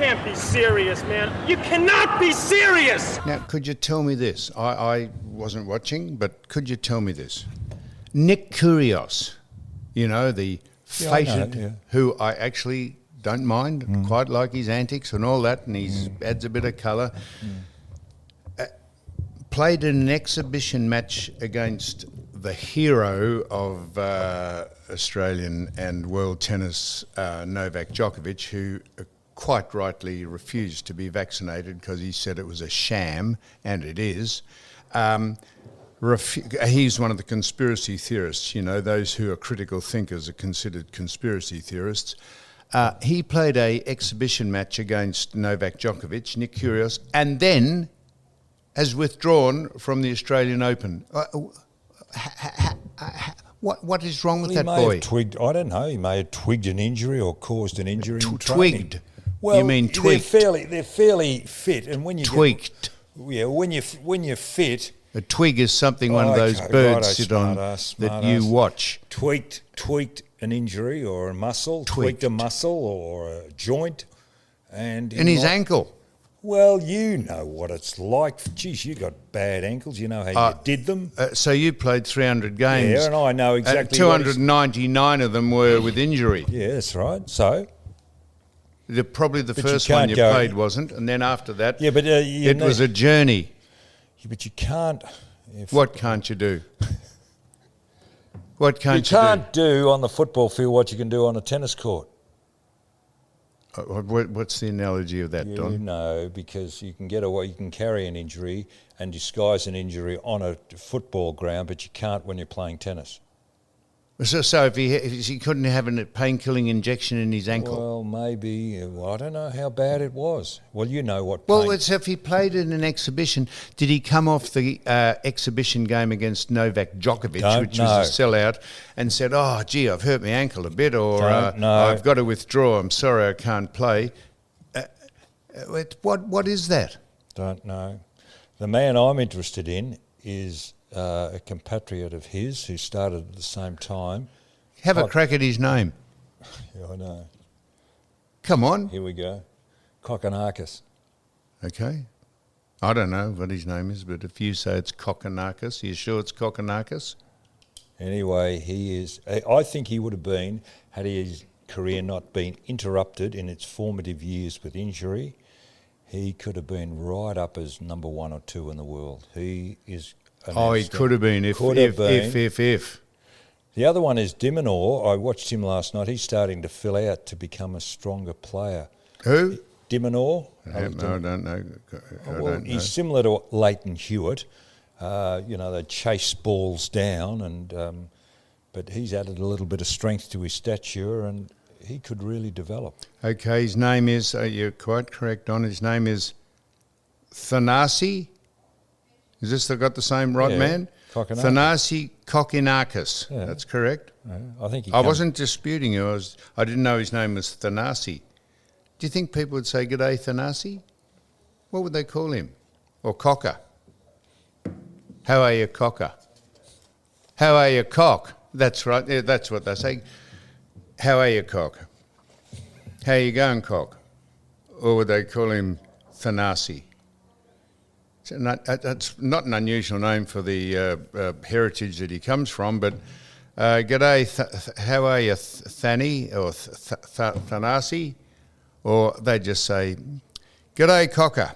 can't be serious, man. You cannot be serious! Now, could you tell me this? I wasn't watching, but could you tell me this? Nick Kyrgios, you know, the fated, who I actually don't mind, quite like his antics and all that, and he adds a bit of colour, played in an exhibition match against the hero of Australian and world tennis, Novak Djokovic, who quite rightly refused to be vaccinated because he said it was a sham, and it is. He's one of the conspiracy theorists, you know, those who are critical thinkers are considered conspiracy theorists. He played a exhibition match against Novak Djokovic, Nick Kyrgios, and then has withdrawn from the Australian Open. What is wrong with that boy? I don't know. He may have twigged an injury or caused an injury. Twigged. Well, you mean tweaked? They're fairly fit, and when you tweaked. When you're fit. A twig is something one of those birds sit on that you watch. Tweaked an injury or a muscle. Tweaked a muscle or a joint, and in his ankle. Well, you know what it's like. Geez, you got bad ankles. You know how you did them. So you played 300 games. Yeah, and I know exactly. 299 of them were with injury. Yeah, that's right. So probably the first one you played wasn't, and then after that, it was a journey. Yeah, but you can't. What can't you do? What can't you do? You can't do on the football field what you can do on a tennis court. What's the analogy of that, Don? You know, because you can you can carry an injury and disguise an injury on a football ground, but you can't when you're playing tennis. So if he couldn't have a pain-killing injection in his ankle? Well, maybe. I don't know how bad it was. Well, you know what. Well, it's if he played in an exhibition. Did he come off the exhibition game against Novak Djokovic, which was a sellout, and said, "Oh, gee, I've hurt my ankle a bit," or "I've got to withdraw. I'm sorry, I can't play." What is that? Don't know. The man I'm interested in is a compatriot of his who started at the same time. Have a crack at his name. Yeah, I know. Come on. Here we go. Kokkinakis. Okay. I don't know what his name is, but if you say it's Kokkinakis, are you sure it's Kokkinakis? Anyway, he is. I think he would have been, had his career not been interrupted in its formative years with injury, he could have been right up as number 1 or 2 in the world. He is... he could have been if. The other one is Dimonor. I watched him last night. He's starting to fill out to become a stronger player. Who? Dimonor. I don't know. He's similar to Leighton Hewitt. They chase balls down, and but he's added a little bit of strength to his stature, and he could really develop. Okay, his name is, you're quite correct, Don, his name is Thanasi. Is this got the same man? Thanasi Kokkinakis. Yeah. That's correct. Yeah, I think I wasn't disputing you. I didn't know his name was Thanasi. Do you think people would say, "G'day, Thanasi"? What would they call him? Or Cocker? How are you, Cocker? How are you, Cock? That's right. Yeah, that's what they say. How are you, Cock? How you going, Cock? Or would they call him Thanasi? That's not an unusual name for the heritage that he comes from, but g'day, how are you, Thani, or Thanasi? Or they just say, g'day, Cocker.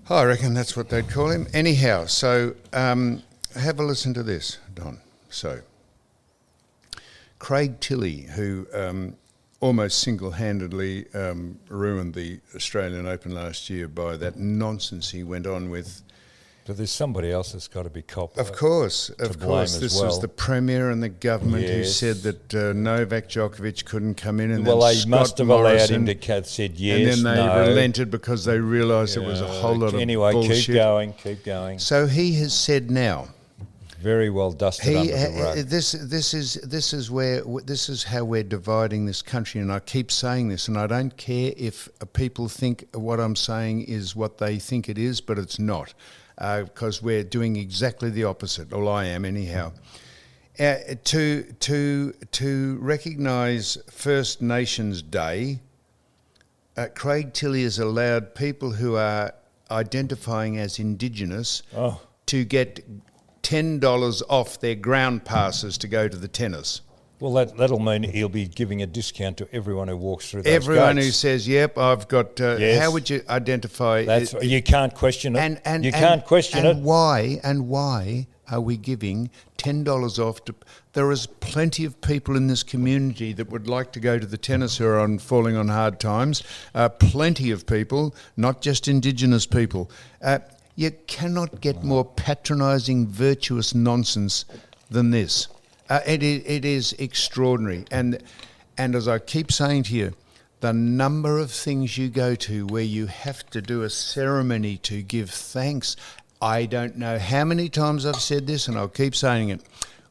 I reckon that's what they'd call him. Anyhow, so have a listen to this, Don. So, Craig Tilley, who almost single-handedly ruined the Australian Open last year by that nonsense he went on with. But there's somebody else that's got to be copped. Of course. This was the Premier and the government who said that Novak Djokovic couldn't come in. And they must have allowed him to said yes, and then they relented because they realised it was a whole lot of bullshit. Keep going. So he has said now. Very well dusted under the rug. This is how we're dividing this country, and I keep saying this, and I don't care if people think what I'm saying is what they think it is, but it's not. Because we're doing exactly the opposite, or I am anyhow. To recognise First Nations Day Craig Tilley has allowed people who are identifying as Indigenous to get $10 off their ground passes to go to the tennis. Well, that'll mean he'll be giving a discount to everyone who walks through those Everyone gates. who says, "Yep, I've got." Yes. How would you identify? You can't question it. You can't question it. Why? And why are we giving $10 off? There is plenty of people in this community that would like to go to the tennis who are falling on hard times. Plenty of people, not just Indigenous people. You cannot get more patronising, virtuous nonsense than this. It is extraordinary. And as I keep saying to you, the number of things you go to where you have to do a ceremony to give thanks, I don't know how many times I've said this, and I'll keep saying it.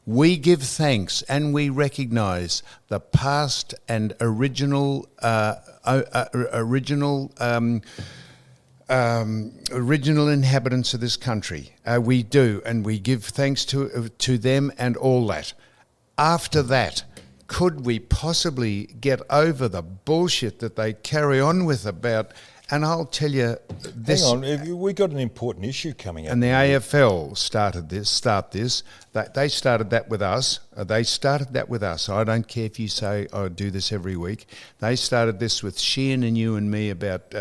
We give thanks and we recognise the past and original inhabitants of this country. We do, and we give thanks to them and all that. After that, could we possibly get over the bullshit that they carry on with about? And I'll tell you this. Hang on, we got an important issue coming up. And the AFL started this. They started that with us. I don't care if you say I do this every week. They started this with Sheehan and you and me about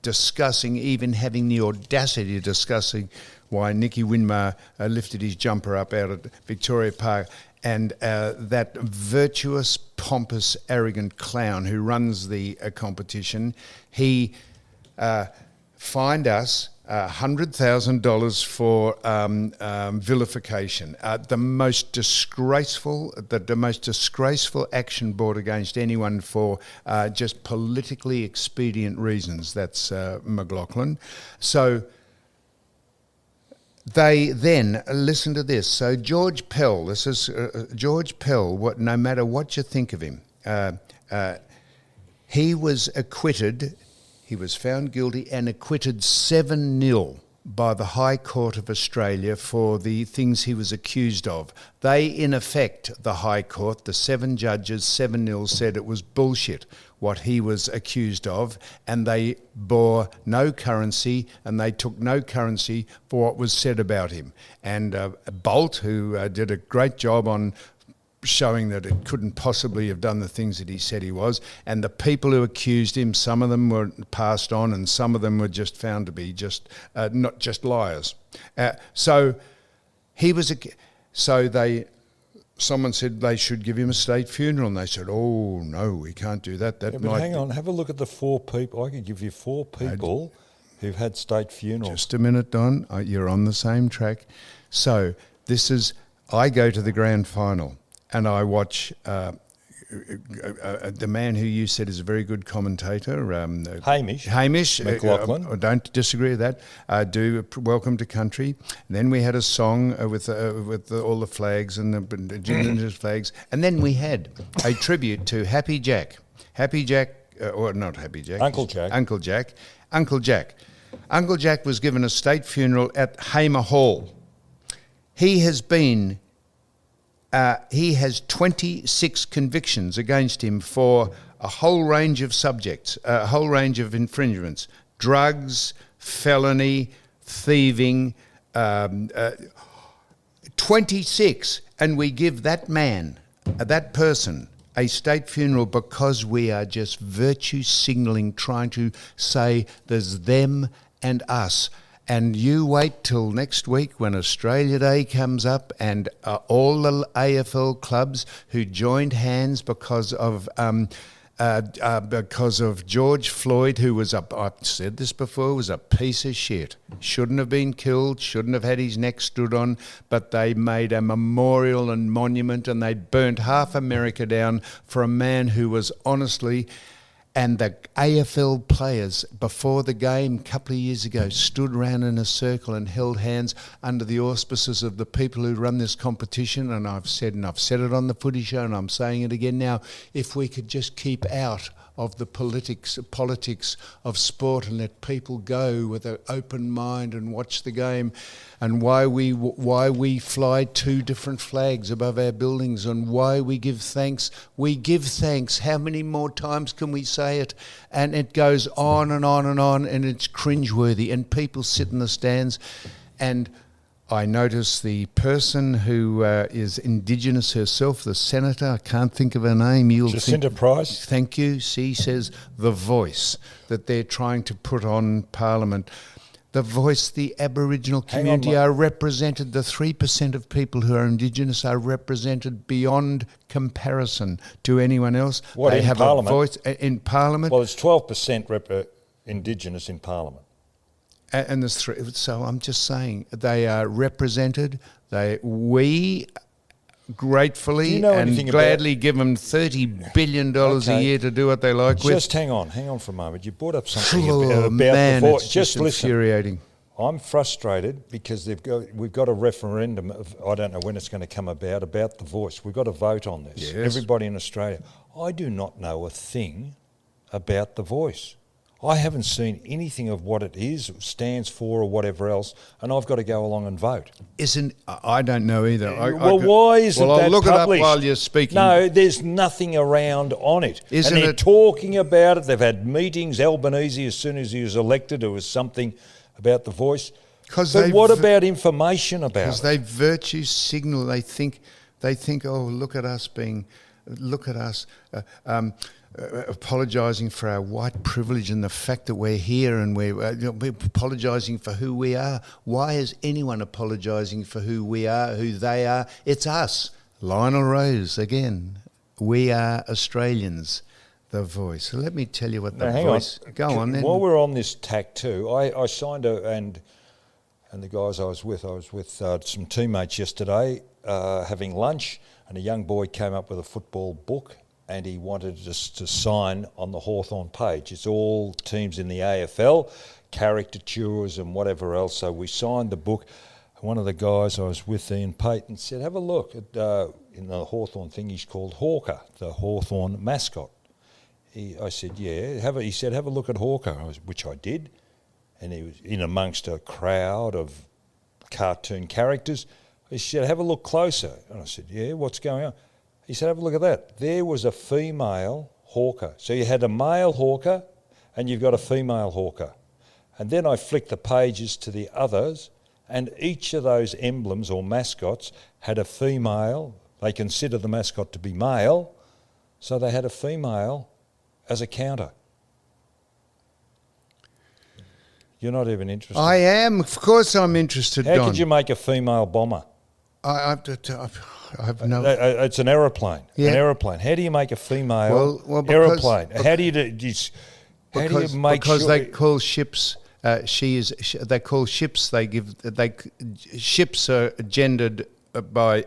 discussing, even having the audacity of discussing why Nicky Winmar lifted his jumper up out at Victoria Park. And that virtuous, pompous, arrogant clown who runs the competition, he fined us $100,000 for vilification. The most disgraceful action brought against anyone for just politically expedient reasons. That's McLaughlin. So they then, listen to this. So George Pell, this is George Pell. No matter what you think of him, he was acquitted. He was found guilty and acquitted 7-0 by the High Court of Australia for the things he was accused of. They, in effect, the High Court, the 7 judges, 7-0, said it was bullshit what he was accused of, and they bore no currency, and they took no currency for what was said about him. And Bolt, who did a great job on showing that it couldn't possibly have done the things that he said he was, and the people who accused him, some of them were passed on and some of them were just found to be just not just liars. So he was someone said they should give him a state funeral, and they said, oh no, we can't do that. But hang on, have a look at the 4 people. I could give you 4 people who've had state funerals. Just a minute, Don, you're on the same track. So I go to the grand final and I watch the man who you said is a very good commentator, Hamish McLaughlin. I don't disagree with that. Do Welcome to Country. And then we had a song with all the flags and the Indigenous flags, and then we had a tribute to Happy Jack, or not Happy Jack, Uncle Jack. Uncle Jack was given a state funeral at Hamer Hall. He has 26 convictions against him for a whole range of subjects, a whole range of infringements: drugs, felony, thieving, 26. And we give that man, that person, a state funeral because we are just virtue signalling, trying to say there's them and us. And you wait till next week when Australia Day comes up, and all the AFL clubs who joined hands because of George Floyd, who was I've said this before, was a piece of shit. Shouldn't have been killed, shouldn't have had his neck stood on, but they made a memorial and monument, and they burnt half America down for a man who was honestly... And the AFL players, before the game a couple of years ago, stood around in a circle and held hands under the auspices of the people who run this competition. And I've said it on the Footy Show, and I'm saying it again now, if we could just keep out of the politics of sport and let people go with an open mind and watch the game, and why we fly 2 different flags above our buildings, and why we give thanks. We give thanks. How many more times can we say it? And it goes on and on and on, and it's cringeworthy, and people sit in the stands. And I notice the person who is Indigenous herself, the senator, I can't think of her name. Jacinta Price. Thank you. She says the voice that they're trying to put on Parliament. The voice, the Aboriginal community are represented. The 3% of people who are Indigenous are represented beyond comparison to anyone else. What, they in have Parliament? a voice in Parliament. Well, it's 12% Indigenous in Parliament. And there's 3. So I'm just saying they are represented. We gratefully and gladly give them $30 billion a year to do what they like with. Just hang on for a moment. You brought up something about the voice. It's just infuriating. I'm frustrated because we've got a referendum of, I don't know when it's going to come about the voice. We've got to vote on this. Yes. Everybody in Australia. I do not know a thing about the voice. I haven't seen anything of what it is, stands for, or whatever else, and I've got to go along and vote. I don't know either. Why isn't that I'll look published? it up while you're speaking. No, there's nothing around on it. Isn't and they're it talking about it. They've had meetings. Albanese, as soon as he was elected, there was something about the voice. But what about information about it? Because they virtue signal. They think, oh, look at us apologising for our white privilege and the fact that we're here, and we're apologising for who we are. Why is anyone apologising for who we are, who they are? It's us. Lionel Rose, again. We are Australians, the voice. So let me tell you what the voice... Go on then. While we're on this tack too, I signed and the guys I was with some teammates yesterday having lunch, and a young boy came up with a football book, and he wanted us to sign on the Hawthorn page. It's all teams in the AFL, caricatures and whatever else. So we signed the book. One of the guys I was with, Ian Payton, said, have a look at, in the Hawthorn thing, he's called Hawker, the Hawthorn mascot. I said, yeah. He said, have a look at Hawker, which I did. And he was in amongst a crowd of cartoon characters. He said, have a look closer. And I said, yeah, what's going on? He said, have a look at that. There was a female hawker. So you had a male hawker and you've got a female hawker. And then I flicked the pages to the others, and each of those emblems or mascots had a female. They consider the mascot to be male, so they had a female as a counter. You're not even interested? I am. Of course I'm interested, How Don. could you make a female bomber? I have no... It's an aeroplane. Yeah. An aeroplane. How do you make a female aeroplane? How do you make because sure... they call ships... They call ships... Ships are gendered by...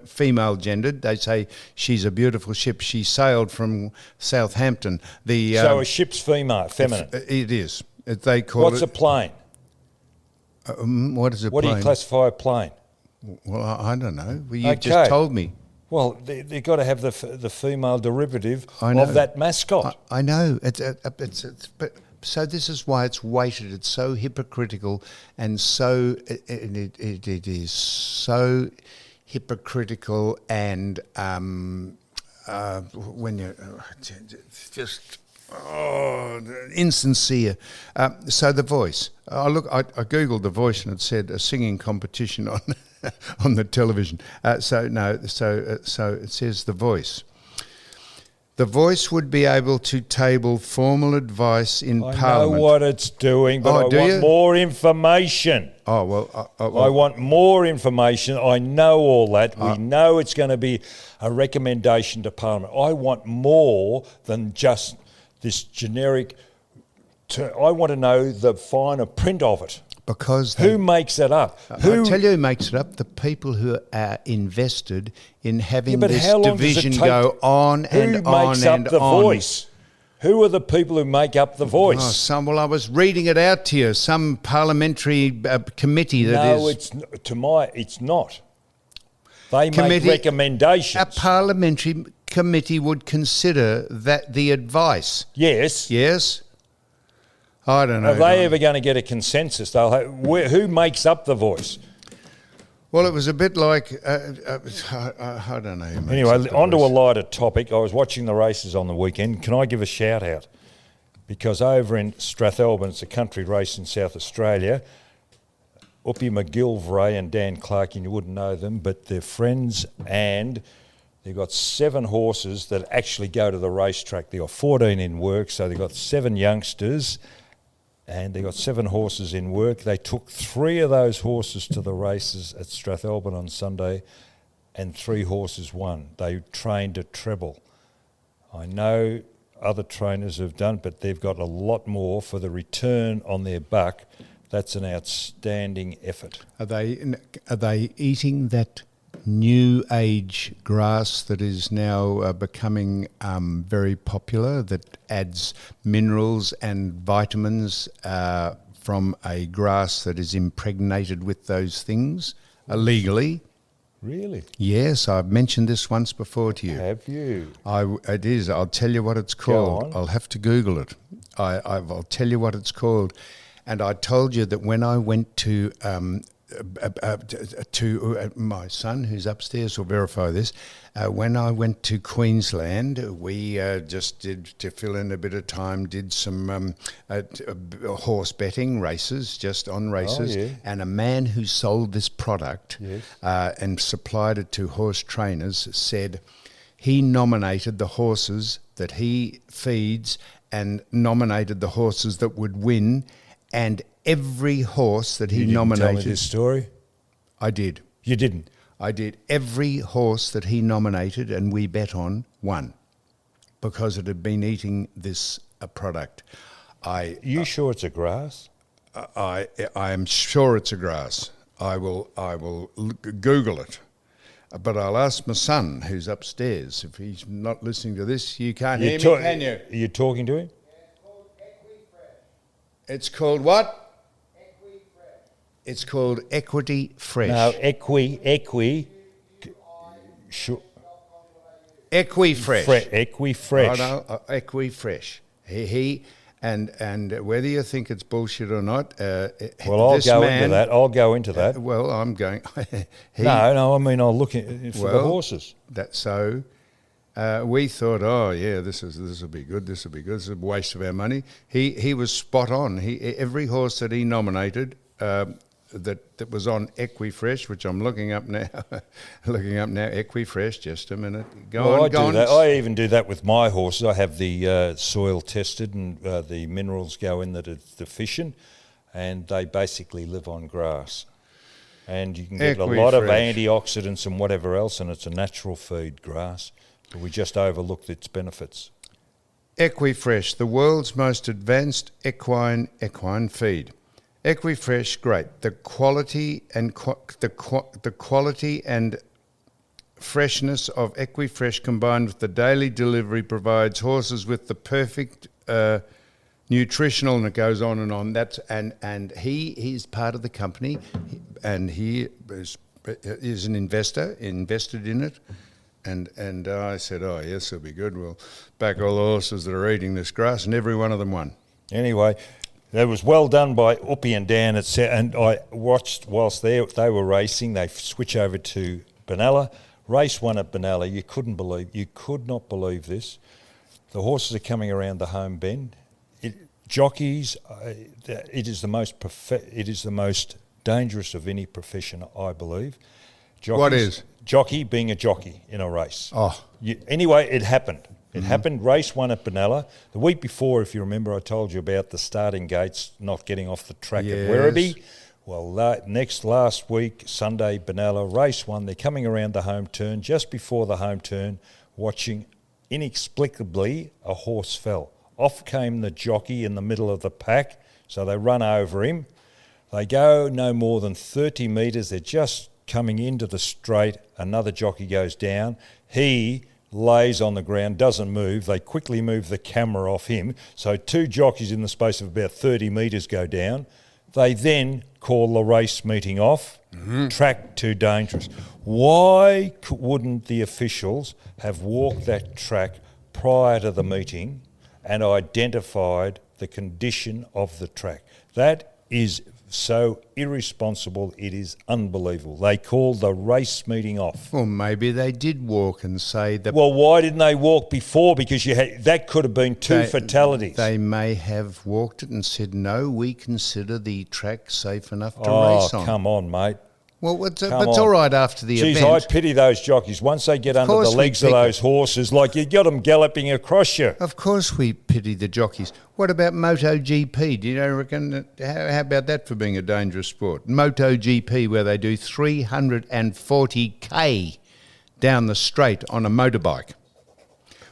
female gendered. They say she's a beautiful ship. She sailed from Southampton. So a ship's feminine? It is. They call What's a plane? What is a plane? What do you classify a plane? Well, I don't know. Well, you just told me. Well, they've got to have the female derivative of that mascot. I know. But so this is why it's weighted. It's so hypocritical, and so it is so hypocritical, and when you just. Oh, insincere. So the voice. I googled the voice, and it said a singing competition on on the television. So it says the voice. The voice would be able to table formal advice in Parliament. I know what it's doing, but I want more information. Oh, well... I want more information. I know all that. We know it's going to be a recommendation to Parliament. I want more than just this generic... I want to know the finer print of it. Because who makes it up? I'll tell you who makes it up. The people who are invested in having this division go on and on and on. Who makes up the voice? Who are the people who make up the voice? Well, I was reading it out to you. Some parliamentary committee that is... No, it's not. They make recommendations. A parliamentary committee would consider that the advice. Yes. Yes? I don't know. Are they ever going to get a consensus? Who makes up the voice? Well, it was a bit like, I don't know. Who makes Anyway, up the onto a voice. lighter topic. I was watching the races on the weekend. Can I give a shout out? Because over in Strathalbyn, it's a country race in South Australia, Uppy McGilvray and Dan Clark, and you wouldn't know them, but they're friends, and they've got 7 horses that actually go to the racetrack. They've got 14 in work, so they've got 7 youngsters, and they've got 7 horses in work. They took 3 of those horses to the races at Strathalbyn on Sunday, and 3 horses won. They trained a treble. I know other trainers have done, but they've got a lot more for the return on their buck. That's an outstanding effort. Are they eating that new age grass that is now becoming very popular, that adds minerals and vitamins from a grass that is impregnated with those things illegally? Really? Yes, I've mentioned this once before to you. Have you? It is. I'll tell you what it's Go called. on. I'll have to Google it. I'll tell you what it's called. And I told you that when I went to my son, who's upstairs, will verify this. When I went to Queensland, we just did, to fill in a bit of time, did some horse betting races, just on races. Oh, yeah. And a man who sold this product Yes. and supplied it to horse trainers said he nominated the horses that he feeds and nominated the horses that would win. And every horse that he You didn't nominated... tell me this story? I did. You didn't? I did. Every horse that he nominated and we bet on won because it had been eating this product. You sure it's a grass? I am sure it's a grass. I will Google it. But I'll ask my son, who's upstairs, if he's not listening to this. You can't hear me, can you? Are you talking to him? It's called what? It's called Equity Fresh. No, Sure. Equifresh. Equifresh. Oh, no, Equifresh. He and whether you think it's bullshit or not. Well, I'll go into that. Well, I'm going. No, I mean I'll look for the horses. That's so. We thought, oh yeah, this will be good. This will be good. This is a waste of our money. He was spot on. Every horse that he nominated that was on Equifresh, which I'm looking up now. Equifresh. Just a minute. I do that. I even do that with my horses. I have the soil tested and the minerals go in that it's deficient, and they basically live on grass. And you can get a lot of antioxidants and whatever else, and it's a natural feed, grass. But we just overlooked its benefits. Equifresh, the world's most advanced equine feed. Equifresh, great. The quality and freshness of Equifresh combined with the daily delivery provides horses with the perfect nutritional, and it goes on and on. He's part of the company, and he is an investor, invested in it. And I said, oh, yes, it'll be good. We'll back all the horses that are eating this grass, and every one of them won. Anyway, that was well done by Uppy and Dan. And I watched whilst they were racing. They switch over to Benalla. Race 1 at Benalla. You could not believe this. The horses are coming around the home bend. Jockeys, it is the most dangerous of any profession, I believe. Jockeys, what is? Jockey being a jockey in a race. Oh. Anyway, it happened. It happened, race 1 at Benalla. The week before, if you remember, I told you about the starting gates not getting off the track at Werribee. Well, last week, Sunday, Benalla, race 1, they're coming around the home turn. Just before the home turn, watching, inexplicably, a horse fell. Off came the jockey in the middle of the pack, so they run over him. They go no more than 30 metres. They're just coming into the straight. Another jockey goes down. He lays on the ground, doesn't move. They quickly move the camera off him. So 2 jockeys in the space of about 30 metres go down. They then call the race meeting off. Track too dangerous. Why wouldn't the officials have walked that track prior to the meeting and identified the condition of the track? That is so irresponsible, it is unbelievable. They called the race meeting off. Well, maybe they did walk and say that. Well, why didn't they walk before? Because that could have been two fatalities. They may have walked it and said, no, we consider the track safe enough to race on. Oh, come on, mate. Well, it's all right after the event. I pity those jockeys. Once they get under the legs of those horses, like you got them galloping across you. Of course we pity the jockeys. What about MotoGP? Do you reckon, how about that for being a dangerous sport? MotoGP, where they do 340k down the straight on a motorbike.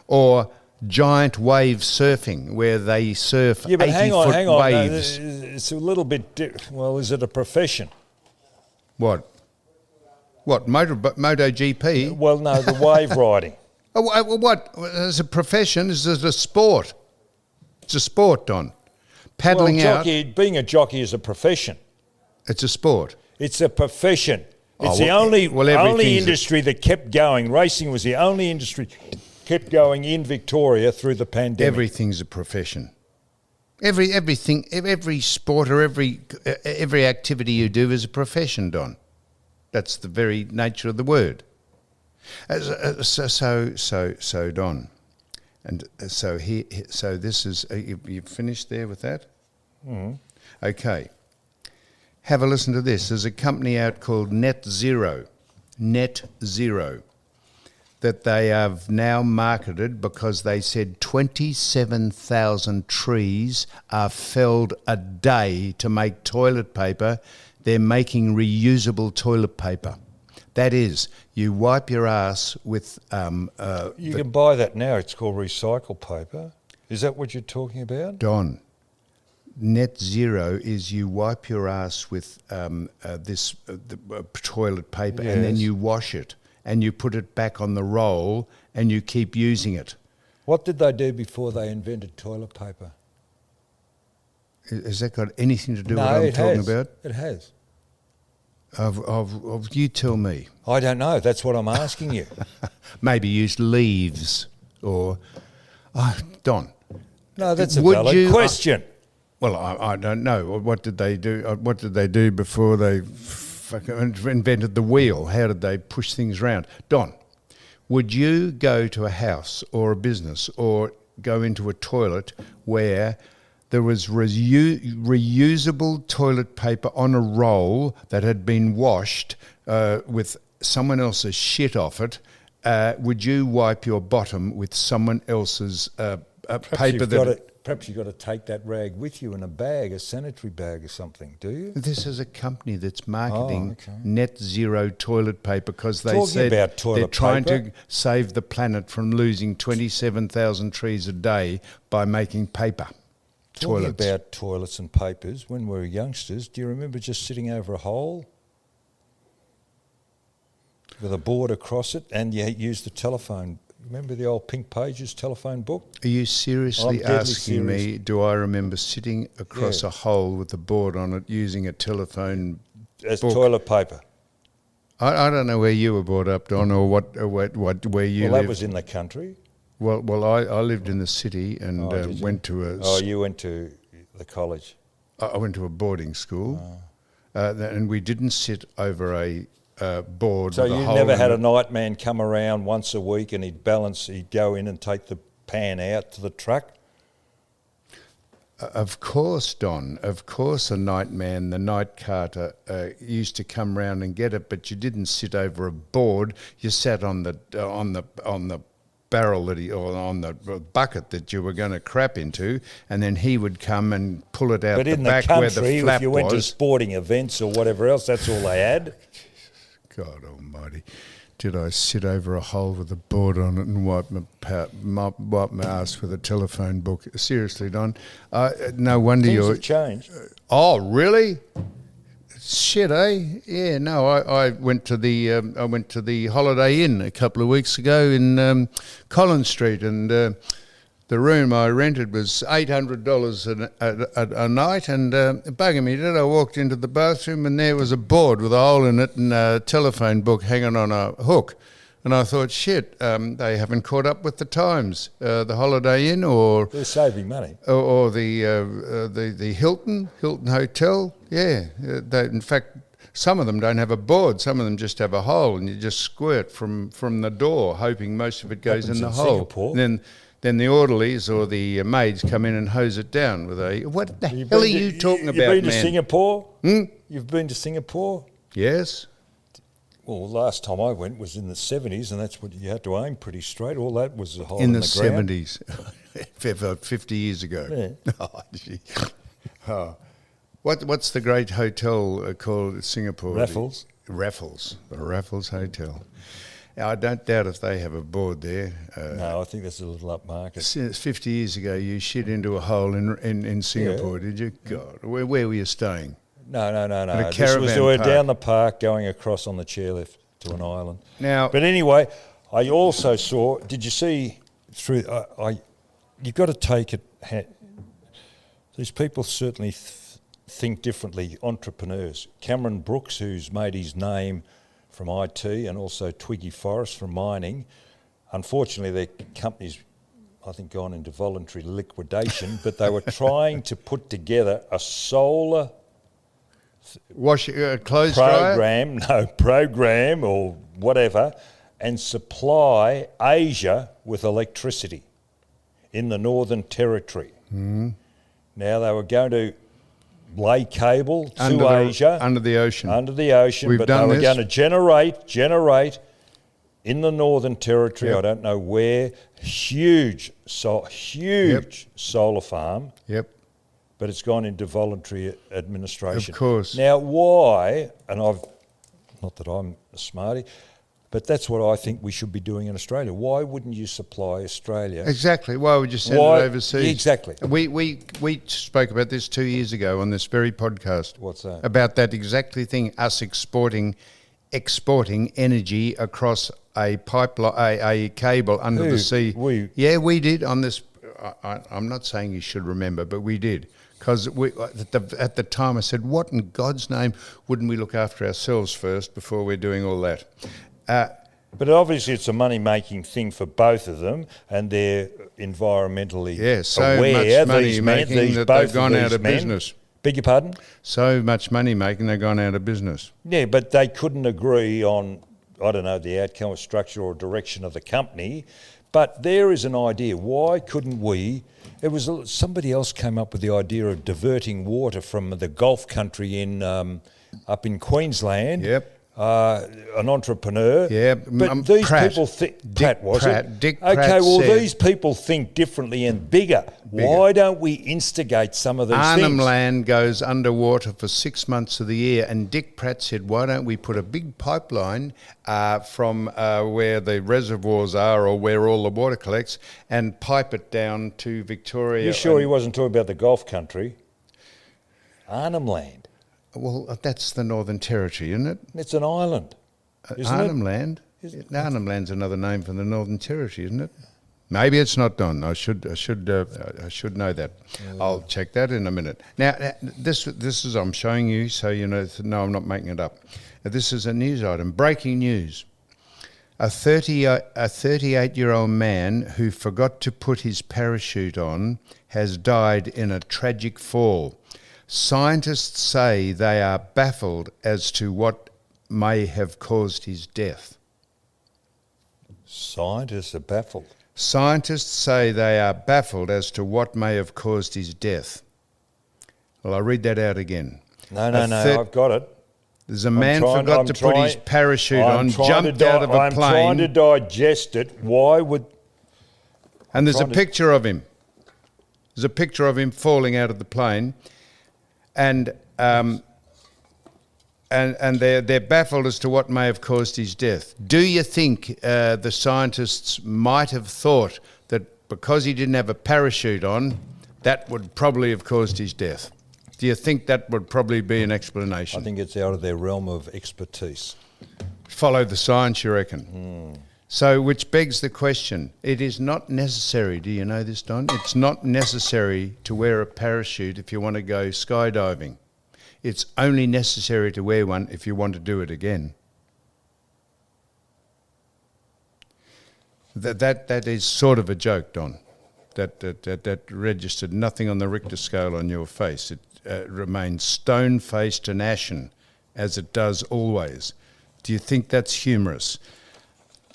Or giant wave surfing, where they surf 80-foot hang on. waves. No, it's a little bit... Well, is it a profession? What? MotoGP? Well, no, the wave riding. What? As a profession? Is it a sport? It's a sport, Don. Paddling out. Being a jockey is a profession. It's a sport. It's a profession. It's the only industry that kept going. Racing was the only industry kept going in Victoria through the pandemic. Everything's a profession. Everything, every sport or every activity you do is a profession, Don. That's the very nature of the word. So Don, and so this is you finished there with that. Okay. Have a listen to this. There's a company out called Net Zero, that they have now marketed because they said 27,000 trees are felled a day to make toilet paper. They're making reusable toilet paper. That is, you wipe your ass with... you can buy that now. It's called recycled paper. Is that what you're talking about? Don, Net Zero is you wipe your ass with toilet paper, and then you wash it. And you put it back on the roll and you keep using it. What did they do before they invented toilet paper? Has that got anything to do with what I'm talking about? It has. You tell me. I don't know. That's what I'm asking you. Maybe use leaves or... Don. No, that's a valid question. Well, I don't know. What did they do? What did they do before they... invented the wheel? How did they push things around? Don, would you go to a house or a business or go into a toilet where there was reusable toilet paper on a roll that had been washed with someone else's shit off it? Would you wipe your bottom with someone else's paper? Perhaps you've got to take that rag with you in a bag, a sanitary bag or something, do you? This is a company that's marketing Net Zero toilet paper because they said they're trying to save the planet from losing 27,000 trees a day by making paper. Talking about toilets and papers, when we were youngsters, do you remember just sitting over a hole with a board across it and you used the telephone? Remember the old Pink Pages telephone book? Are you seriously asking me, do I remember sitting across a hole with a board on it using a telephone as book? Toilet paper? I don't know where you were brought up, Don, or where you lived. Well, that was in the country. Well, I lived in the city and went to a... Oh, you went to the college. I went to a boarding school and we didn't sit over a... board. So you never had a night man come around once a week and he'd go in and take the pan out to the truck? Of course, Don. Of course, a night man, the night carter, used to come round and get it, but you didn't sit over a board. You sat on the barrel or on the bucket that you were going to crap into, and then he would come and pull it out the back where the flap was. But in the country, if you went to sporting events or whatever else, that's all they had. God almighty. Did I sit over a hole with a board on it and wipe my ass with a telephone book? Seriously, Don. No wonder Things have changed. Oh, really? Shit, eh? Yeah, no. I went to the Holiday Inn a couple of weeks ago in Collins Street, and The room I rented was $800 a night, and bugging me did. I walked into the bathroom and there was a board with a hole in it and a telephone book hanging on a hook. And I thought, shit, they haven't caught up with the times. The Holiday Inn or They're saving money. or the Hilton Hotel. Yeah, in fact, some of them don't have a board. Some of them just have a hole, and you just squirt from the door, hoping most of it goes in the hole. Singapore. And then the orderlies or the maids come in and hose it down with a. What the hell are you talking about, man? You've been to Singapore? You've been to Singapore? Yes. Well, last time I went was in the 70s, and that's what you had to aim pretty straight. All that was a hole In in the ground. 70s, 50 years ago. Yeah. Oh, gee. Oh. What's the great hotel called in Singapore? Raffles. The Raffles Hotel. I don't doubt if they have a board there. No, I think that's a little upmarket. 50 years ago, you shit into a hole in Singapore, did you? God, where were you staying? No. a This caravan was we were park. down the park going across on the chairlift to an island. Now, But anyway, I also saw, did you see through, you've got to take it, these people certainly think differently, entrepreneurs. Cameron Brooks, who's made his name from IT, and also Twiggy Forrest from mining. Unfortunately, their company's, I think, gone into voluntary liquidation, but they were trying to put together a solar clothes dryer? program or whatever, and supply Asia with electricity in the Northern Territory. Now they were going to lay cable to Asia under the ocean. We've but done they were this. going to generate in the Northern Territory. Yep. I don't know where. Huge solar farm. Yep. But it's gone into voluntary administration. Of course. Now, why, and not that I'm a smarty, but that's what I think we should be doing in Australia. Why wouldn't you supply Australia? Exactly. Why would you send Why- it overseas? Exactly. We spoke about this 2 years ago on this very podcast. What's that? About that exactly thing, us exporting energy across a pipeline, a cable under Who? the sea. We? Yeah, we did on this. I'm not saying you should remember, but we did. Because at the time I said, what in God's name wouldn't we look after ourselves first before we're doing all that? But obviously it's a money-making thing for both of them, and they're environmentally So aware. much money these men, making these, that both they've gone of out these of men. business. Beg your pardon? So much money making, they've gone out of business. Yeah, but they couldn't agree on, I don't know, the outcome or structure or direction of the company. But there is an idea. Why couldn't we? It was somebody else came up with the idea of diverting water from the Gulf country in up in Queensland. Yep. An entrepreneur. Yeah, But these Pratt. people think Dick Pratt. Dick Pratt said- these people think differently and bigger. Why don't we instigate some of these Arnhem things? Land goes underwater for 6 months of the year, and Dick Pratt said, why don't we put a big pipeline from where the reservoirs are or where all the water collects and pipe it down to Victoria. You sure he wasn't talking about the Gulf country? Arnhem Land. Well, that's the Northern Territory, isn't it? It's an island, isn't Arnhem it? Land. Arnhem Land's another name for the Northern Territory, isn't it? Maybe it's not, Don. I should know that. I'll check that in a minute. Now, this is I'm showing you, so you know. No, I'm not making it up. This is a news item. Breaking news: a 38-year-old man who forgot to put his parachute on has died in a tragic fall. Scientists say they are baffled as to what may have caused his death. Scientists are baffled. Scientists say they are baffled as to what may have caused his death. Well, I'll read that out again. No, I've got it. There's a man forgot to put his parachute on, jumped out of a I'm trying to plane, digest it. Why would... and there's a trying to- picture of him. There's a picture of him falling out of the plane, and they're baffled as to what may have caused his death. Do you think the scientists might have thought that because he didn't have a parachute on, that would probably have caused his death? Do you think that would probably be an explanation? I think it's out of their realm of expertise. Follow the science, you reckon? So, which begs the question, it is not necessary, do you know this, Don? It's not necessary to wear a parachute if you want to go skydiving. It's only necessary to wear one if you want to do it again. That is sort of a joke, Don. That registered nothing on the Richter scale on your face. It remains stone-faced and ashen, as it does always. Do you think that's humorous?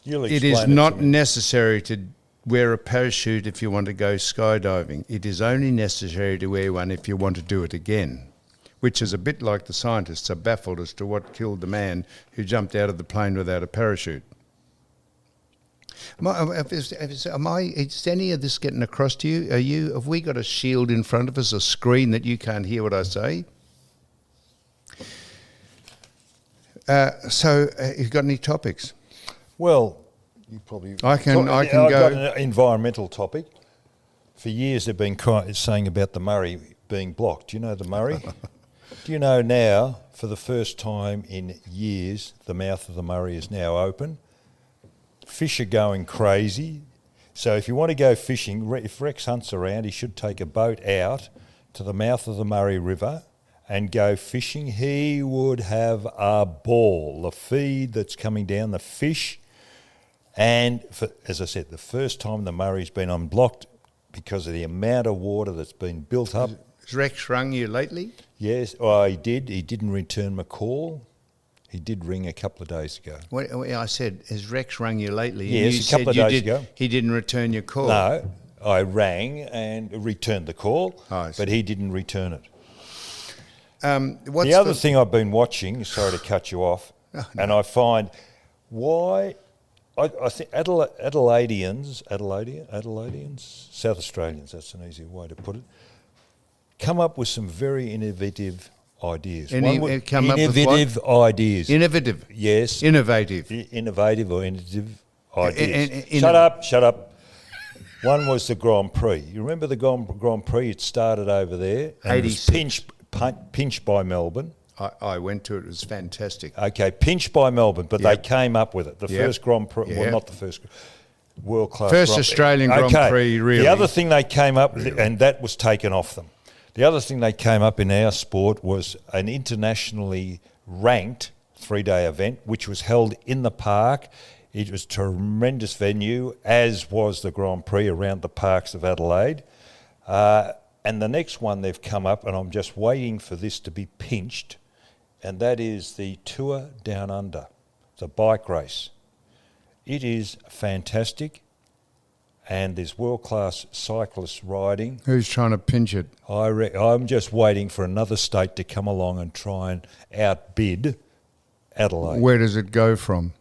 It is not necessary to wear a parachute if you want to go skydiving. It is only necessary to wear one if you want to do it again, which is a bit like the scientists are baffled as to what killed the man who jumped out of the plane without a parachute. Is any of this getting across to you? Have we got a shield in front of us, a screen that you can't hear what I say? So, you've got any topics? Well, you probably... I can I've go. got an environmental topic. For years they've been saying about the Murray being blocked. Do you know the Murray? Do you know now, for the first time in years, the mouth of the Murray is now open? Fish are going crazy. So if you want to go fishing, if Rex hunts around, he should take a boat out to the mouth of the Murray River and go fishing. He would have a ball. The feed that's coming down, the fish. And as I said, the first time the Murray's been unblocked because of the amount of water that's been built up. Has Rex rung you lately? Yes, oh, he did. He didn't return my call. He did ring a couple of days ago. I said, has Rex rung you lately? Yes, a couple of days ago. He didn't return your call? No, I rang and returned the call, Oh, but he didn't return it. What's The other thing I've been watching, sorry to cut you off, and I find why... I think Adelaideans, South Australians, that's an easy way to put it, come up with some very innovative ideas. Innovative ideas. Innovative? Yes. Innovative. Innovative or innovative ideas. Shut up. One was the Grand Prix. You remember the Grand Prix? It started over there. And it was pinched by Melbourne. I went to it. It was fantastic. Okay, pinched by Melbourne, but they came up with it. The first Grand Prix, well, not the first, world-class First Australian Grand Prix, really. The other thing they came up with, and that was taken off them. The other thing they came up in our sport was an internationally ranked 3-day event, which was held in the park. It was a tremendous venue, as was the Grand Prix around the parks of Adelaide. And the next one they've come up, and I'm just waiting for this to be pinched, and that is the Tour Down Under, the bike race. It is fantastic, and there's world-class cyclists riding. Who's trying to pinch it? I'm just waiting for another state to come along and try and outbid Adelaide. Where does it go from?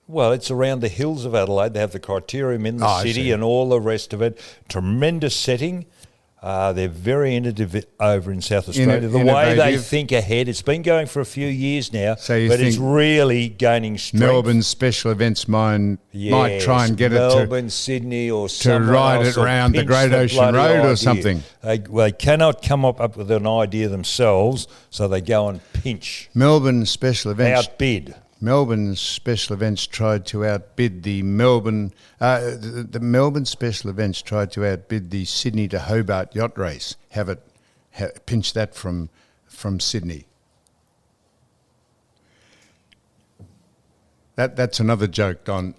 Well, it's around the hills of Adelaide. They have the criterium in the city and all the rest of it. Tremendous setting. They're very innovative over in South Australia. The way they think ahead, it's been going for a few years now, but it's really gaining strength. Melbourne Special Events might try and get Melbourne, Sydney or to ride it around the Great Ocean Road or something. They cannot come up with an idea themselves, so they go and pinch. Melbourne Special Events. Outbid. Melbourne Special Events tried to outbid the Melbourne Special Events tried to outbid the Sydney to Hobart yacht race. Pinch that from Sydney. That's another joke, Don.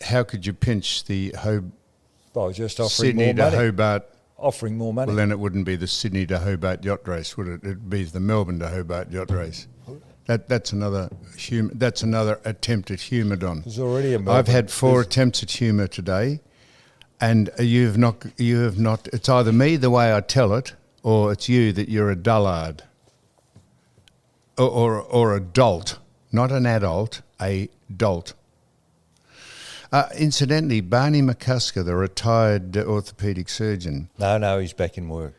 How could you pinch the just offering Sydney more to money. Hobart? Offering more money. Well, then it wouldn't be the Sydney to Hobart yacht race, would it? It'd be the Melbourne to Hobart yacht race. That's another attempt at humour, Don. There's already a Melbourne. I've had 4 attempts at humour today, and you have not. It's either me the way I tell it, or it's you that you're a dullard, or a dolt, not an adult, a dolt. Incidentally, Barney McCusker, the retired orthopaedic surgeon. No, he's back in work.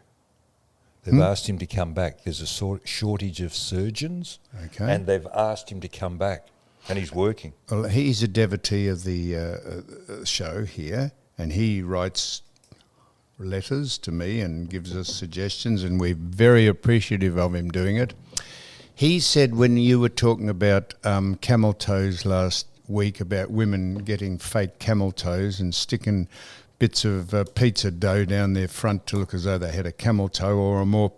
They've asked him to come back. There's a shortage of surgeons, and they've asked him to come back, and he's working. Well, he's a devotee of the show here, and he writes letters to me and gives us suggestions, and we're very appreciative of him doing it. He said when you were talking about camel toes last week about women getting fake camel toes and sticking bits of pizza dough down their front to look as though they had a camel toe or a more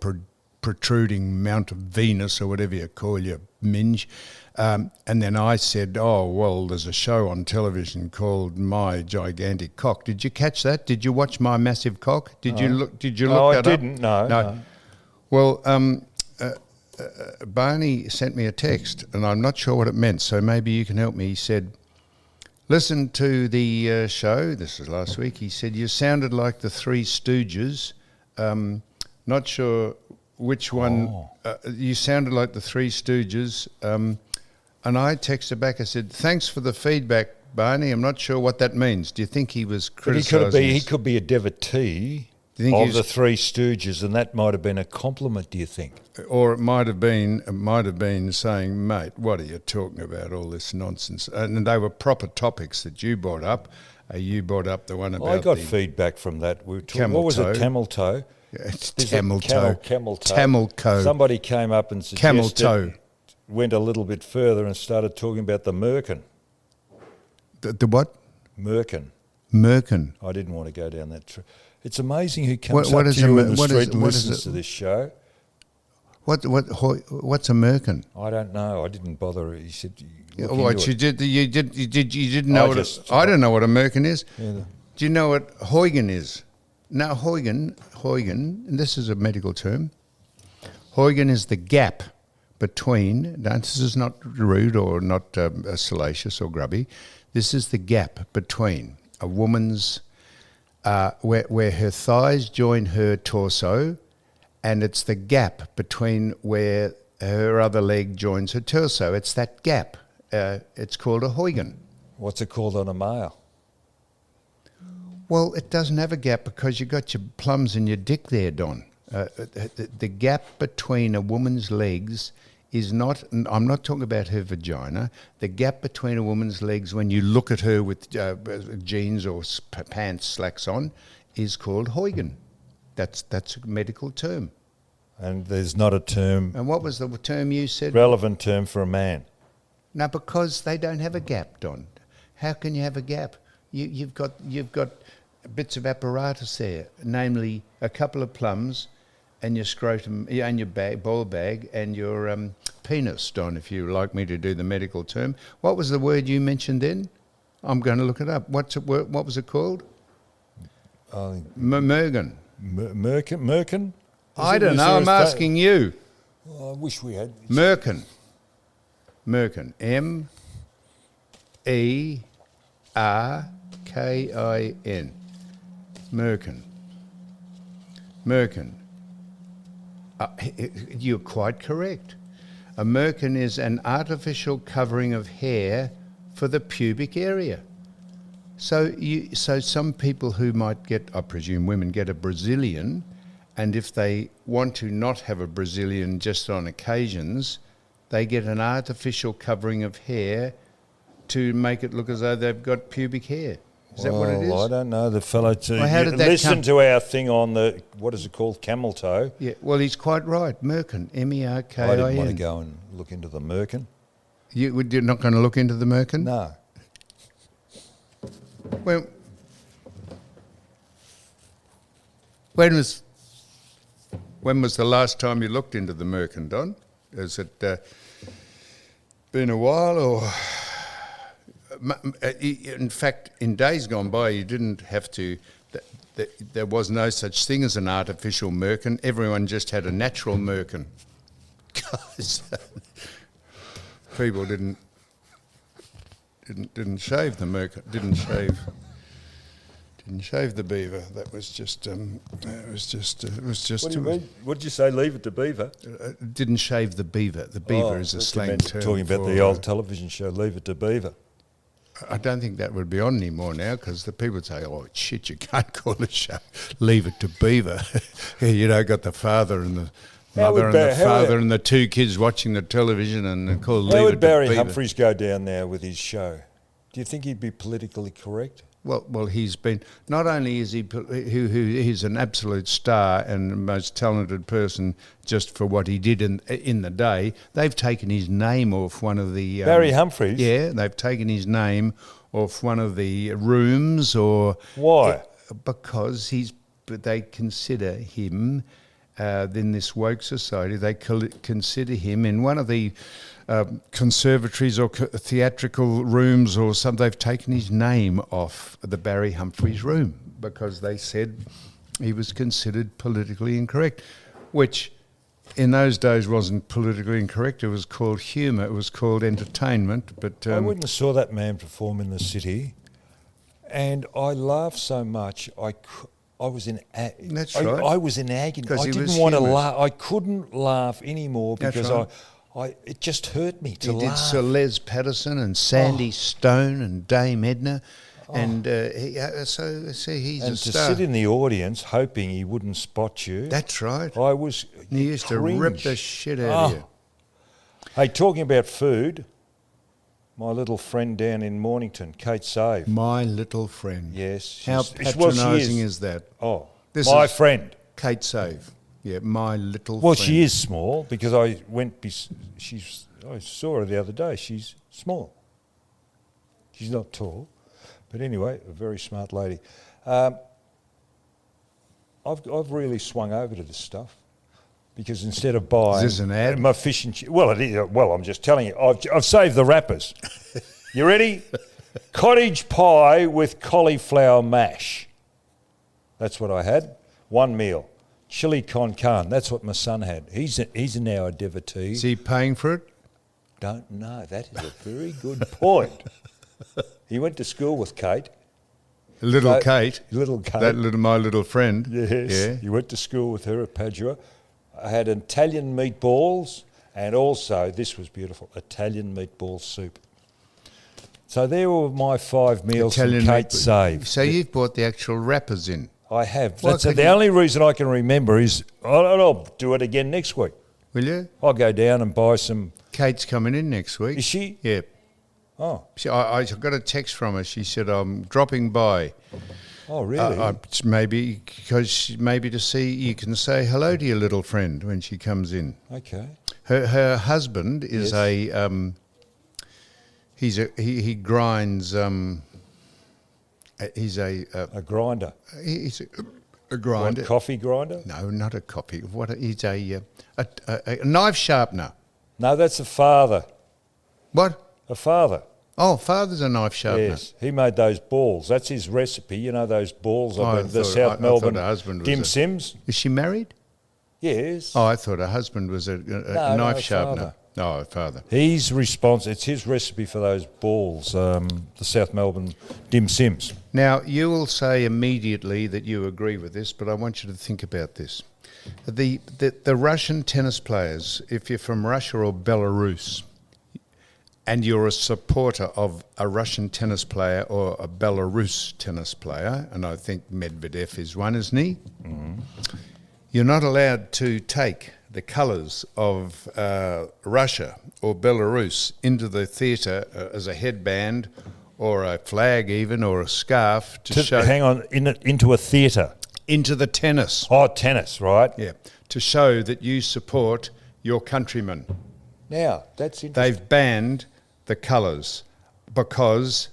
protruding Mount of Venus or whatever you call your minge. And then I said, oh, well, there's a show on television called My Gigantic Cock. Did you catch that? Did you watch My Massive Cock? Did you look that I up? didn't, no. Well, Barney sent me a text, and I'm not sure what it meant, so maybe you can help me. He said, listen to the show. This was last week. He said, you sounded like the Three Stooges. Not sure which one. You sounded like the Three Stooges. And I texted back, I said, thanks for the feedback, Barney. I'm not sure what that means. Do you think he was criticising? He could be a devotee of the Three Stooges, and that might have been a compliment, do you think? Or it might have been saying, mate, what are you talking about, all this nonsense? And they were proper topics that you brought up. You brought up the one about I got feedback from that. What was it, camel toe? It's camel toe. Camel toe. Camel toe. Somebody came up and suggested... Camel toe. Went a little bit further and started talking about the Merkin. The what? Merkin. Merkin. I didn't want to go down that track. It's amazing who comes what up is to you a, in the what street is, and what listens is to this show. What's a Merkin? I don't know. I didn't bother. He said, "What you did? You didn't know I don't know what a Merkin is. Yeah, do you know what Huygen is? Now Huygen, and this is a medical term. Huygen is the gap between. Now, this is not rude or not salacious or grubby. This is the gap between a woman's where her thighs join her torso, and it's the gap between where her other leg joins her torso. It's that gap. It's called a Huygen. What's it called on a male? Well, it doesn't have a gap because you got your plums in your dick there, Don. The gap between a woman's legs is not, I'm not talking about her vagina, the gap between a woman's legs when you look at her with jeans or pants, slacks on, is called Huygen. That's a medical term. And there's not a term... And what was the term you said? Relevant term for a man. No, because they don't have a gap, Don. How can you have a gap? You've got bits of apparatus there, namely a couple of plums and your scrotum, and your ball bag, and your penis, Don, if you like me to do the medical term. What was the word you mentioned then? I'm going to look it up. What was it called? Merkin. Merkin? I don't know. I'm asking you. Oh, I wish we had. Merkin. M-E-R-K-I-N. Merkin. You're quite correct. A merkin is an artificial covering of hair for the pubic area. So some people who might get, I presume women get a Brazilian, and if they want to not have a Brazilian just on occasions, they get an artificial covering of hair to make it look as though they've got pubic hair. Is that what it is? I don't know. The fellow listen to our thing on the, what is it called, camel toe. Yeah, well, he's quite right. Merkin, M-E-R-K-I-N. I didn't want to go and look into the Merkin. You're not going to look into the Merkin? No. When was the last time you looked into the Merkin, Don? Has it been a while, or... In fact, in days gone by, you didn't have to... There was no such thing as an artificial merkin. Everyone just had a natural merkin. Because people didn't shave the merkin, didn't shave the beaver. That was just... What do you mean? What did you say, leave it to beaver? Didn't shave the beaver. The beaver is a slang term. Talking about the old television show, Leave It to Beaver. I don't think that would be on anymore now, because the people would say, oh, shit, you can't call the show Leave It to Beaver. You know, got the father and the mother and the father and the two kids watching the television and call Leave It to Beaver. How would Barry Humphries go down there with his show? Do you think he'd be politically correct? Well, he's been, not only is he's an absolute star and most talented person just for what he did in the day. They've taken his name off one of the Barry Humphries? Yeah, they've taken his name off one of the rooms. Or Why? Because they consider him in this woke society. They consider him in one of the conservatories or theatrical rooms or something. They've taken his name off the Barry Humphries room because they said he was considered politically incorrect, which in those days wasn't politically incorrect. It was called humour. It was called entertainment. But I went and saw that man perform in the city, and I laughed so much I was in. That's right. I was in agony. I he didn't was want to humorous. laugh. I couldn't laugh anymore because right. it just hurt me to he laugh. did Sir Les Patterson and Sandy Stone and Dame Edna, and so he's and a to star. sit in the audience hoping he wouldn't spot you. That's right. I was. He used to rip cringe. the shit out of you. Hey, talking about food, my little friend down in Mornington, Kate Save. My little friend. Yes. How she patronising is that? Oh, This my is friend. Kate Save. Yeah, my little Well, friend. she is small because I saw her the other day. She's small. She's not tall, but anyway, a very smart lady. I've really swung over to this stuff because instead of buying, Is this an ad? my fish and well, it is. Well, I'm just telling you. I've saved the wrappers. You ready? Cottage pie with cauliflower mash. That's what I had. One meal. Chili con carne. That's what my son had. He's now a devotee. Is he paying for it? Don't know. That is a very good point. He went to school with Kate. Little Kate. Little Kate. My little friend. Yes. Yeah. He went to school with her at Padua. I had Italian meatballs and also, this was beautiful, Italian meatball soup. So there were my 5 meals from Kate Save. So you've bought the actual wrappers in. I have. Well, That's the only reason I can remember is I'll do it again next week. Will you? I'll go down and buy some. Kate's coming in next week. Is she? Yeah. Oh. I got a text from her. She said, I'm dropping by. Oh, really? Maybe to see, you can say hello to your little friend when she comes in. Okay. Her husband is he grinds. He's a grinder. He's a grinder. What, coffee grinder? No, not a coffee. He's a knife sharpener. No, that's a father. What? A father. Oh, father's a knife sharpener. Yes, he made those balls. That's his recipe. You know those balls of the South I Melbourne thought her husband was dim sims? Is she married? Yes. Oh, I thought her husband was a knife sharpener. Father. Oh, father. He's responsible. It's his recipe for those balls, the South Melbourne dim sims. Now, you will say immediately that you agree with this, but I want you to think about this. The Russian tennis players, if you're from Russia or Belarus, and you're a supporter of a Russian tennis player or a Belarus tennis player, and I think Medvedev is one, isn't he? Mm-hmm. You're not allowed to take the colours of Russia or Belarus into the theatre as a headband or a flag even or a scarf to show... Hang on, into a theatre? Into the tennis. Oh, tennis, right. Yeah, to show that you support your countrymen. Now, that's interesting. They've banned the colours because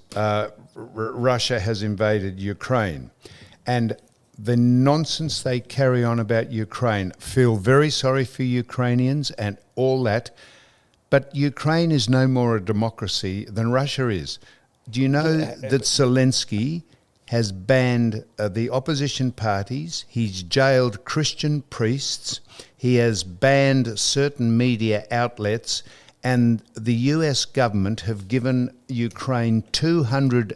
Russia has invaded Ukraine. And the nonsense they carry on about Ukraine, feel very sorry for Ukrainians and all that, but Ukraine is no more a democracy than Russia is. Do you know that Zelensky has banned the opposition parties, he's jailed Christian priests, he has banned certain media outlets, and the US government have given Ukraine $200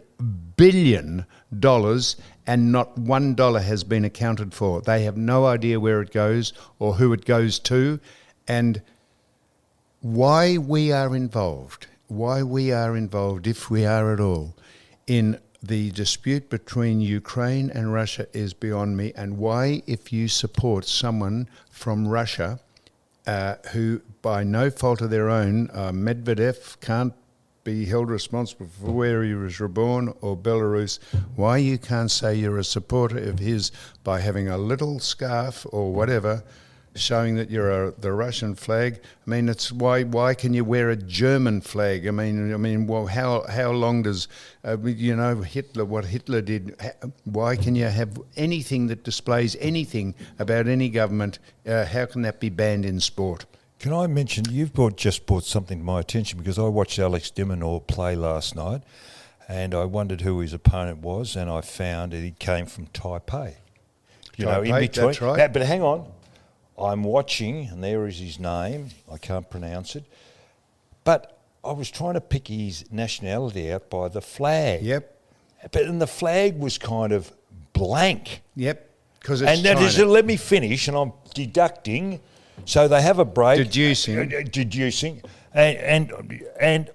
billion and not $1 has been accounted for. They have no idea where it goes or who it goes to, and why we are involved, if we are at all, in the dispute between Ukraine and Russia is beyond me, and why, if you support someone from Russia who, by no fault of their own, Medvedev can't be held responsible for where he was reborn or Belarus, why you can't say you're a supporter of his by having a little scarf or whatever showing that you're the Russian flag. I mean, it's why can you wear a German flag? I mean, well, how long does Hitler, what Hitler did? Why can you have anything that displays anything about any government? How can that be banned in sport? Can I mention, you've just brought something to my attention, because I watched Alex de Minaur play last night, and I wondered who his opponent was, and I found that he came from Taipei. In between. That's right. But hang on. I'm watching, and there is his name. I can't pronounce it. But I was trying to pick his nationality out by the flag. Yep. But the flag was kind of blank. Yep. Because it's China. Let me finish, and I'm deducting. So they have a break. Deducing. And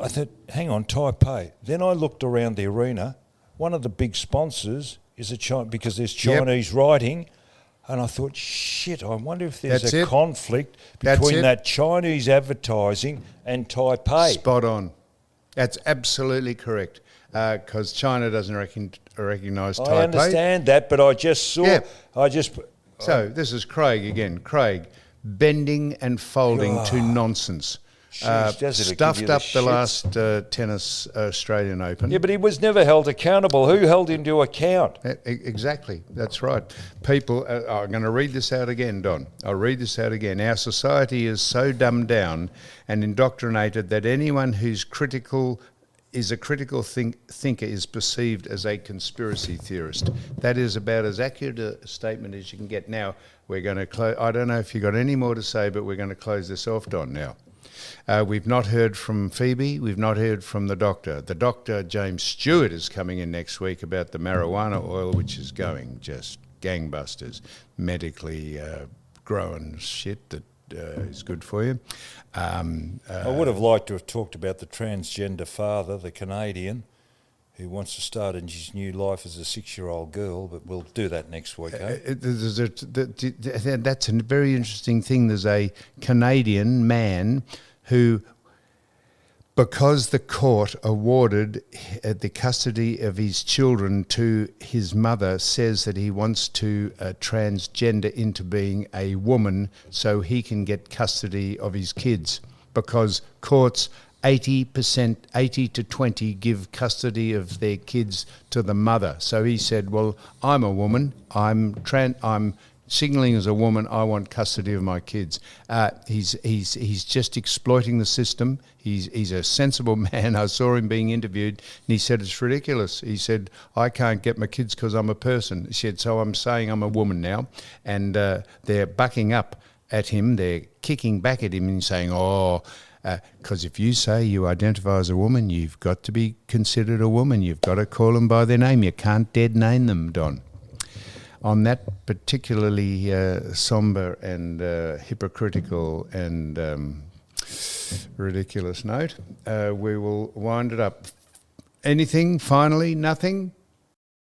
I thought, hang on, Taipei. Then I looked around the arena. One of the big sponsors is because there's Chinese writing. And I thought, shit, I wonder if there's a conflict between that Chinese advertising and Taipei. Spot on. That's absolutely correct. Because China doesn't recognise Taipei. I understand that, but I just saw... Yeah. So this is Craig again. Craig, bending and folding to nonsense. Stuffed up the last tennis Australian Open. Yeah, but he was never held accountable. Who held him to account? Exactly, that's right. People, I'm going to read this out again, Don. I'll read this out again. Our society is so dumbed down and indoctrinated that anyone who's critical is a critical thinker is perceived as a conspiracy theorist. That is about as accurate a statement as you can get. Now, we're going to close. I don't know if you've got any more to say, but we're going to close this off, Don, now. We've not heard from Phoebe. We've not heard from the doctor. The doctor, James Stewart, is coming in next week about the marijuana oil, which is going just gangbusters, medically grown shit that is good for you. I would have liked to have talked about the transgender father, the Canadian, who wants to start his new life as a 6-year-old girl, but we'll do that next week, eh? That's a very interesting thing. There's a Canadian man who, because the court awarded the custody of his children to his mother, says that he wants to transgender into being a woman so he can get custody of his kids, because courts 80%, 80 to 20 give custody of their kids to the mother. So he said, well, I'm a woman, I'm signalling as a woman, I want custody of my kids. He's just exploiting the system. He's a sensible man. I saw him being interviewed, and he said it's ridiculous. He said, I can't get my kids because I'm a person. He said, so I'm saying I'm a woman now. And they're bucking up at him. They're kicking back at him and saying, because if you say you identify as a woman, you've got to be considered a woman. You've got to call them by their name. You can't dead name them, Don. On that particularly sombre and hypocritical and ridiculous note, we will wind it up. Anything, finally? Nothing?